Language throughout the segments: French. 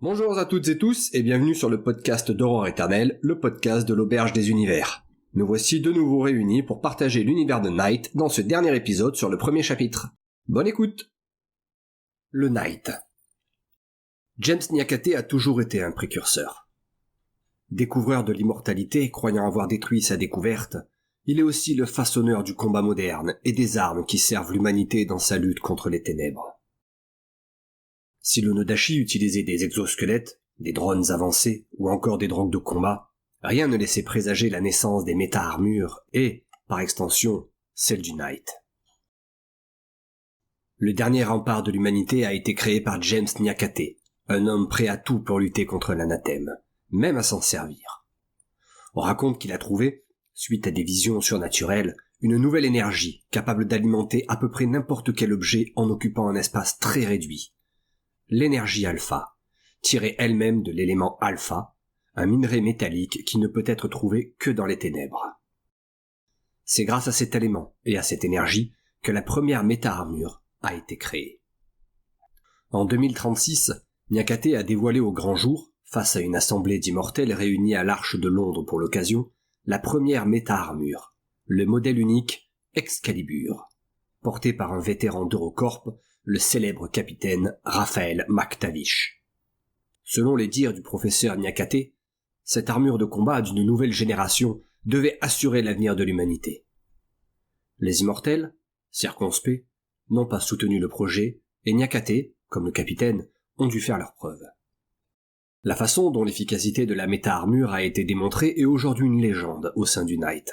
Bonjour à toutes et tous et bienvenue sur le podcast d'Aurore Éternelle, le podcast de l'Auberge des Univers. Nous voici de nouveau réunis pour partager l'univers de Night dans ce dernier épisode sur le premier chapitre. Bonne écoute. Le Night. James Nyakate a toujours été un précurseur. Découvreur de l'immortalité, croyant avoir détruit sa découverte, il est aussi le façonneur du combat moderne et des armes qui servent l'humanité dans sa lutte contre les ténèbres. Si l'Onodashi utilisait des exosquelettes, des drones avancés ou encore des drogues de combat, rien ne laissait présager la naissance des méta-armures et, par extension, celle du Night. Le dernier rempart de l'humanité a été créé par James Nyakate, un homme prêt à tout pour lutter contre l'anathème, même à s'en servir. On raconte qu'il a trouvé, suite à des visions surnaturelles, une nouvelle énergie capable d'alimenter à peu près n'importe quel objet en occupant un espace très réduit. L'énergie alpha, tirée elle-même de l'élément alpha, un minerai métallique qui ne peut être trouvé que dans les ténèbres. C'est grâce à cet élément et à cette énergie que la première méta-armure a été créée. En 2036, Nyakate a dévoilé au grand jour, face à une assemblée d'immortels réunis à l'Arche de Londres pour l'occasion, la première méta-armure, le modèle unique Excalibur, porté par un vétéran d'Eurocorp, le célèbre capitaine Raphaël McTavish. Selon les dires du professeur Nyakate, cette armure de combat d'une nouvelle génération devait assurer l'avenir de l'humanité. Les immortels, circonspects, n'ont pas soutenu le projet et Nyakate, comme le capitaine, ont dû faire leurs preuves. La façon dont l'efficacité de la méta-armure a été démontrée est aujourd'hui une légende au sein du Night.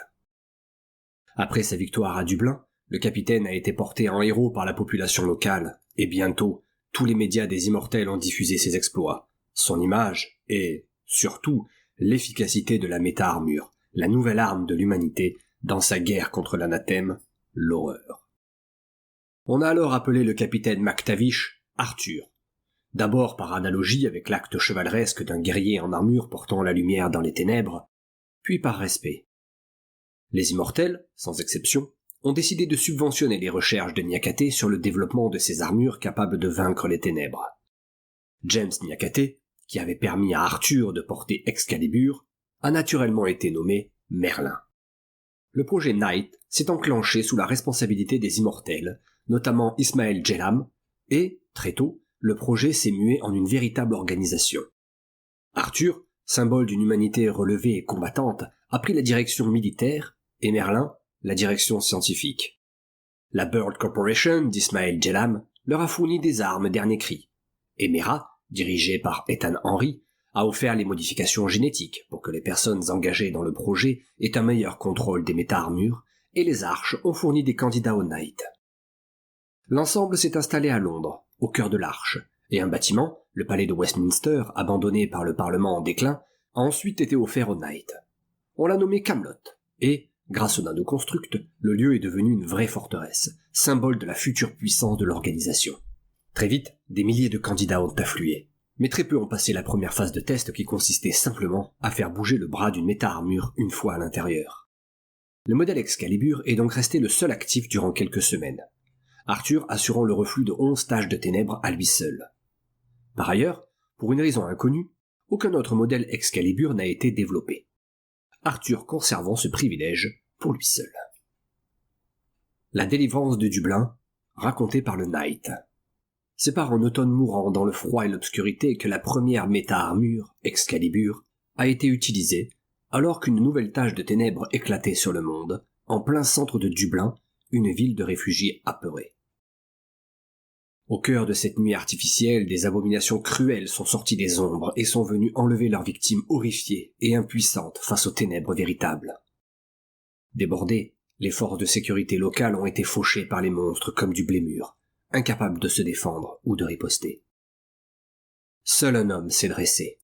Après sa victoire à Dublin, le capitaine a été porté en héros par la population locale, et bientôt, tous les médias des immortels ont diffusé ses exploits, son image et, surtout, l'efficacité de la méta-armure, la nouvelle arme de l'humanité dans sa guerre contre l'anathème, l'horreur. On a alors appelé le capitaine McTavish Arthur, d'abord par analogie avec l'acte chevaleresque d'un guerrier en armure portant la lumière dans les ténèbres, puis par respect. Les immortels, sans exception, ont décidé de subventionner les recherches de Nyakate sur le développement de ces armures capables de vaincre les ténèbres. James Nyakate, qui avait permis à Arthur de porter Excalibur, a naturellement été nommé Merlin. Le projet Night s'est enclenché sous la responsabilité des immortels, notamment Ismaël Djelam, et, très tôt, le projet s'est mué en une véritable organisation. Arthur, symbole d'une humanité relevée et combattante, a pris la direction militaire, et Merlin, la direction scientifique. La Bird Corporation d'Ismaël Djelam leur a fourni des armes dernier cri. Et Mera, dirigée par Ethan Henry, a offert les modifications génétiques pour que les personnes engagées dans le projet aient un meilleur contrôle des méta-armures, et les Arches ont fourni des candidats au Night. L'ensemble s'est installé à Londres, au cœur de l'Arche, et un bâtiment, le palais de Westminster, abandonné par le Parlement en déclin, a ensuite été offert au Night. On l'a nommé Camelot, et, grâce au nanoconstruct, le lieu est devenu une vraie forteresse, symbole de la future puissance de l'organisation. Très vite, des milliers de candidats ont afflué, mais très peu ont passé la première phase de test qui consistait simplement à faire bouger le bras d'une méta-armure une fois à l'intérieur. Le modèle Excalibur est donc resté le seul actif durant quelques semaines, Arthur assurant le reflux de 11 taches de ténèbres à lui seul. Par ailleurs, pour une raison inconnue, aucun autre modèle Excalibur n'a été développé, Arthur conservant ce privilège pour lui seul. La délivrance de Dublin, racontée par le Night. C'est par un automne mourant dans le froid et l'obscurité que la première méta-armure, Excalibur, a été utilisée, alors qu'une nouvelle tache de ténèbres éclatait sur le monde, en plein centre de Dublin, une ville de réfugiés apeurés. Au cœur de cette nuit artificielle, des abominations cruelles sont sorties des ombres et sont venues enlever leurs victimes horrifiées et impuissantes face aux ténèbres véritables. Débordées, les forces de sécurité locales ont été fauchées par les monstres comme du blé mûr, incapables de se défendre ou de riposter. Seul un homme s'est dressé.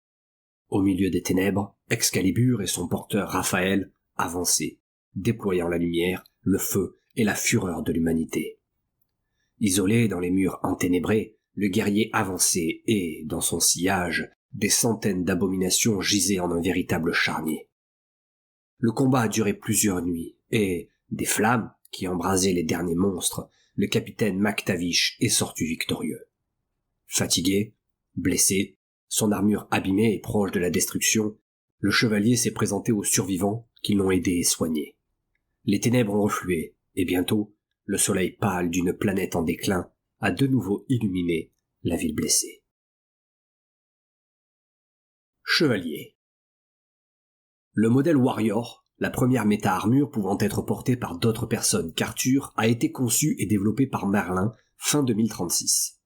Au milieu des ténèbres, Excalibur et son porteur Raphaël avançaient, déployant la lumière, le feu et la fureur de l'humanité. Isolé dans les murs enténébrés, le guerrier avançait et, dans son sillage, des centaines d'abominations gisaient en un véritable charnier. Le combat a duré plusieurs nuits, et, des flammes qui embrasaient les derniers monstres, le capitaine McTavish est sorti victorieux. Fatigué, blessé, Son armure abîmée et proche de la destruction, le chevalier s'est présenté aux survivants qui l'ont aidé et soigné. Les ténèbres ont reflué, et bientôt, le soleil pâle d'une planète en déclin a de nouveau illuminé la ville blessée. Chevalier. Le modèle Warrior, la première méta-armure pouvant être portée par d'autres personnes qu'Arthur, a été conçu et développé par Merlin fin 2036.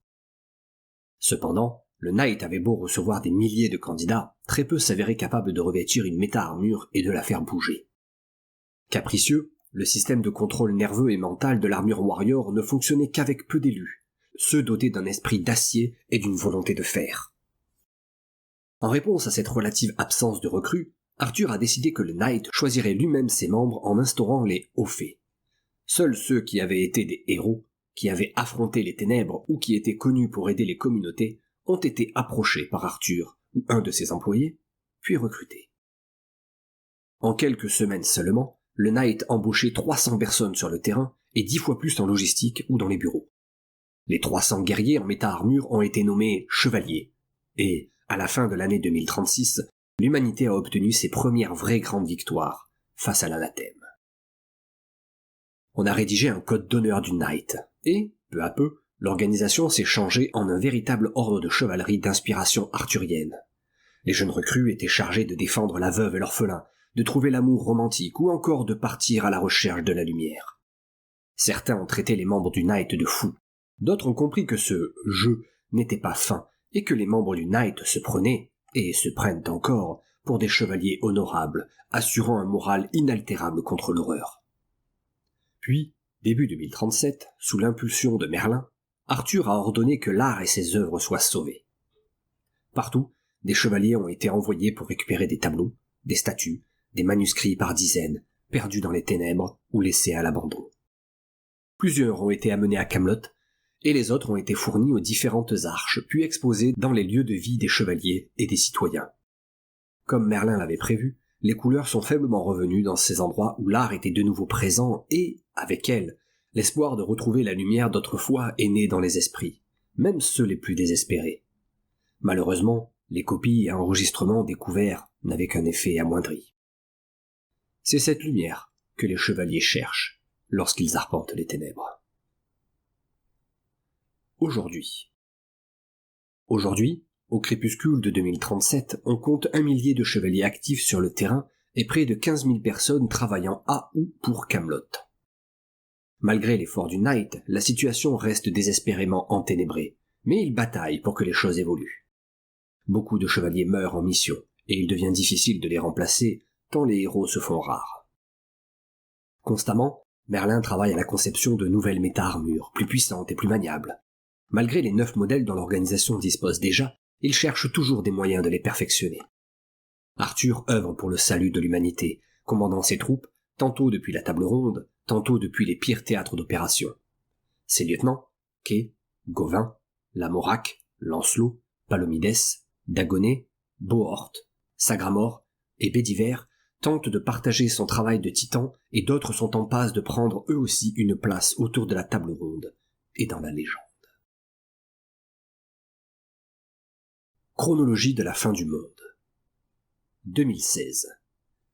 Cependant, le Knight avait beau recevoir des milliers de candidats, très peu s'avéraient capables de revêtir une méta-armure et de la faire bouger. Capricieux, le système de contrôle nerveux et mental de l'armure Warrior ne fonctionnait qu'avec peu d'élus, ceux dotés d'un esprit d'acier et d'une volonté de fer. En réponse à cette relative absence de recrues, Arthur a décidé que le Knight choisirait lui-même ses membres en instaurant les hauts faits. Seuls ceux qui avaient été des héros, qui avaient affronté les ténèbres ou qui étaient connus pour aider les communautés, ont été approchés par Arthur ou un de ses employés, puis recrutés. En quelques semaines seulement, le Knight embauchait 300 personnes sur le terrain et 10 fois plus en logistique ou dans les bureaux. Les 300 guerriers en méta-armure ont été nommés chevaliers, et, à la fin de l'année 2036, l'humanité a obtenu ses premières vraies grandes victoires face à l'anathème. On a rédigé un code d'honneur du Knight, et, peu à peu, l'organisation s'est changée en un véritable ordre de chevalerie d'inspiration arthurienne. Les jeunes recrues étaient chargés de défendre la veuve et l'orphelin, de trouver l'amour romantique ou encore de partir à la recherche de la lumière. Certains ont traité les membres du Knight de fous, d'autres ont compris que ce « jeu » n'était pas fin et que les membres du Knight se prenaient, et se prennent encore, pour des chevaliers honorables, assurant un moral inaltérable contre l'horreur. Puis, début 2037, sous l'impulsion de Merlin, Arthur a ordonné que l'art et ses œuvres soient sauvés. Partout, des chevaliers ont été envoyés pour récupérer des tableaux, des statues, des manuscrits par dizaines, perdus dans les ténèbres ou laissés à l'abandon. Plusieurs ont été amenés à Camelot, et les autres ont été fournis aux différentes arches, puis exposés dans les lieux de vie des chevaliers et des citoyens. Comme Merlin l'avait prévu, les couleurs sont faiblement revenues dans ces endroits où l'art était de nouveau présent et, avec elle, l'espoir de retrouver la lumière d'autrefois est né dans les esprits, même ceux les plus désespérés. Malheureusement, les copies et enregistrements découverts n'avaient qu'un effet amoindri. C'est cette lumière que les chevaliers cherchent lorsqu'ils arpentent les ténèbres. Aujourd'hui, au crépuscule de 2037, on compte 1 millier de chevaliers actifs sur le terrain et près de 15 000 personnes travaillant à ou pour Camelot. Malgré l'effort du Knight, la situation reste désespérément enténébrée, mais il bataille pour que les choses évoluent. Beaucoup de chevaliers meurent en mission, et il devient difficile de les remplacer, tant les héros se font rares. Constamment, Merlin travaille à la conception de nouvelles méta-armures, plus puissantes et plus maniables. Malgré les 9 modèles dont l'organisation dispose déjà, il cherche toujours des moyens de les perfectionner. Arthur œuvre pour le salut de l'humanité, commandant ses troupes, tantôt depuis la table ronde, tantôt depuis les pires théâtres d'opération. Ses lieutenants, Kay, Gauvin, Lamorak, Lancelot, Palomides, Dagonet, Bohort, Sagramor et Bédiver tentent de partager son travail de titan et d'autres sont en passe de prendre eux aussi une place autour de la table ronde et dans la légende. Chronologie de la fin du monde. 2016.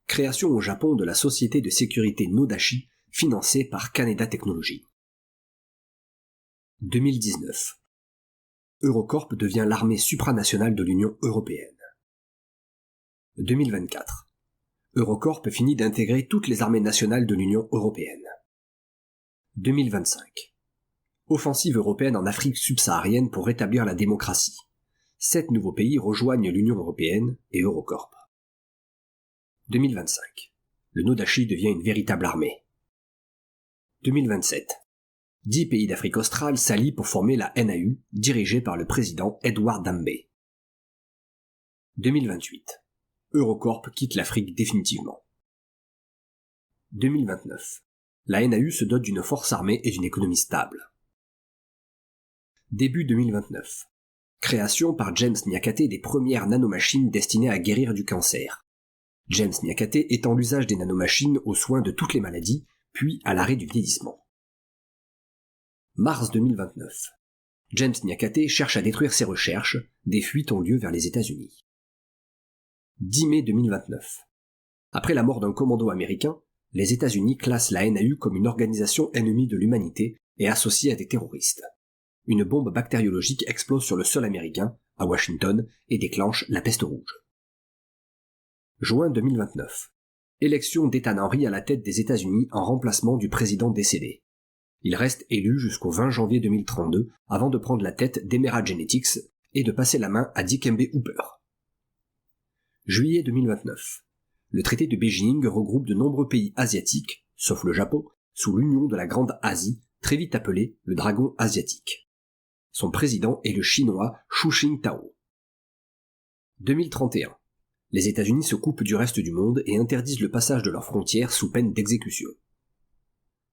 Création au Japon de la société de sécurité Nodashi, financée par Kaneda Technologies. 2019. Eurocorp devient l'armée supranationale de l'Union européenne. 2024. Eurocorp finit d'intégrer toutes les armées nationales de l'Union européenne. 2025. Offensive européenne en Afrique subsaharienne pour rétablir la démocratie. 7 nouveaux pays rejoignent l'Union européenne et Eurocorp. 2025. Le Nodashi devient une véritable armée. 2027. 10 pays d'Afrique australe s'allient pour former la NAU, dirigée par le président Edward Dambé. 2028. Eurocorp quitte l'Afrique définitivement. 2029. La NAU se dote d'une force armée et d'une économie stable. Début 2029. Création par James Nyakate des premières nanomachines destinées à guérir du cancer. James Nyakate étend l'usage des nanomachines aux soins de toutes les maladies, puis à l'arrêt du vieillissement. Mars 2029. James Nyakate cherche à détruire ses recherches, des fuites ont lieu vers les États-Unis. 10 mai 2029. Après la mort d'un commando américain, les États-Unis classent la NAU comme une organisation ennemie de l'humanité et associée à des terroristes. Une bombe bactériologique explose sur le sol américain, à Washington, et déclenche la peste rouge. Juin 2029. Élection d'Ethan Henry à la tête des États-Unis en remplacement du président décédé. Il reste élu jusqu'au 20 janvier 2032 avant de prendre la tête d'Emerald Genetics et de passer la main à Dikembe Hooper. Juillet 2029. Le traité de Beijing regroupe de nombreux pays asiatiques, sauf le Japon, sous l'Union de la Grande Asie, très vite appelée le Dragon asiatique. Son président est le chinois Hu Jintao. 2031. Les États-Unis se coupent du reste du monde et interdisent le passage de leurs frontières sous peine d'exécution.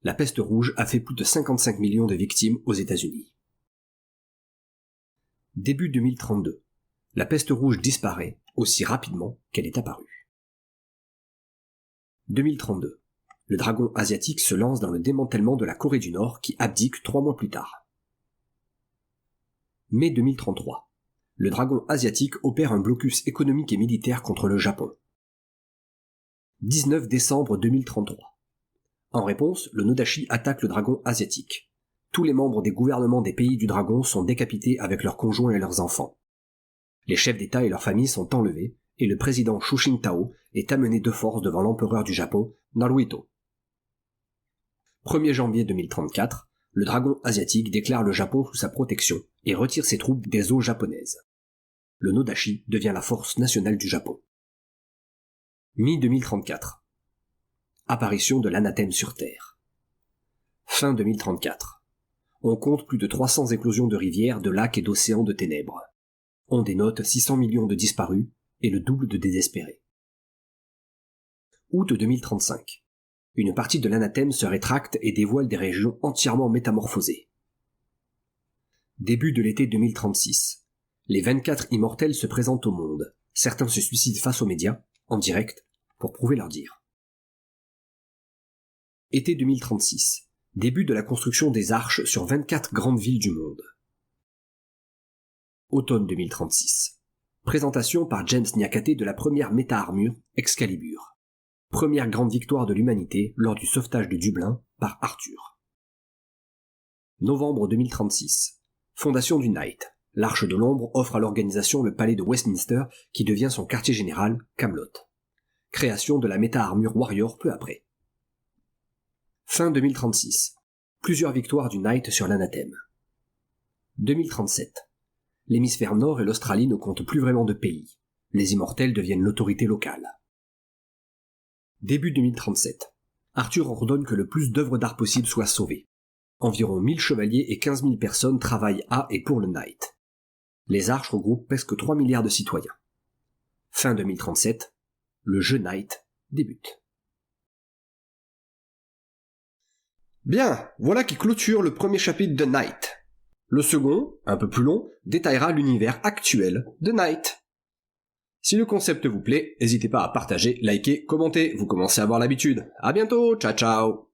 La peste rouge a fait plus de 55 millions de victimes aux États-Unis. Début 2032. La peste rouge disparaît aussi rapidement qu'elle est apparue. 2032. Le dragon asiatique se lance dans le démantèlement de la Corée du Nord qui abdique 3 mois plus tard. Mai 2033. Le dragon asiatique opère un blocus économique et militaire contre le Japon. 19 décembre 2033. En réponse, le Nodashi attaque le dragon asiatique. Tous les membres des gouvernements des pays du dragon sont décapités avec leurs conjoints et leurs enfants. Les chefs d'État et leurs familles sont enlevés, et le président Hu Jintao est amené de force devant l'empereur du Japon, Naruhito. 1er janvier 2034, le dragon asiatique déclare le Japon sous sa protection et retire ses troupes des eaux japonaises. Le Nodashi devient la force nationale du Japon. Mi-2034. Apparition de l'anathème sur Terre. Fin 2034. On compte plus de 300 éclosions de rivières, de lacs et d'océans de ténèbres. On dénote 600 millions de disparus et le double de désespérés. Août 2035. Une partie de l'anathème se rétracte et dévoile des régions entièrement métamorphosées. Début de l'été 2036. Les 24 immortels se présentent au monde. Certains se suicident face aux médias, en direct, pour prouver leur dire. Été 2036. Début de la construction des arches sur 24 grandes villes du monde. Automne 2036. Présentation par James Nyakate de la première méta-armure, Excalibur. Première grande victoire de l'humanité lors du sauvetage de Dublin par Arthur. Novembre 2036. Fondation du Knight. L'Arche de l'Ombre offre à l'organisation le palais de Westminster qui devient son quartier général, Camelot. Création de la méta-armure Warrior peu après. Fin 2036. Plusieurs victoires du Knight sur l'anathème. 2037. L'hémisphère nord et l'Australie ne comptent plus vraiment de pays. Les immortels deviennent l'autorité locale. Début 2037. Arthur ordonne que le plus d'œuvres d'art possible soient sauvées. Environ 1000 chevaliers et 15 000 personnes travaillent à et pour le Knight. Les arches regroupent presque 3 milliards de citoyens. Fin 2037. Le jeu Knight débute. Bien, voilà qui clôture le premier chapitre de Knight. Le second, un peu plus long, détaillera l'univers actuel de Knight. Si le concept vous plaît, n'hésitez pas à partager, liker, commenter, vous commencez à avoir l'habitude. À bientôt, ciao ciao.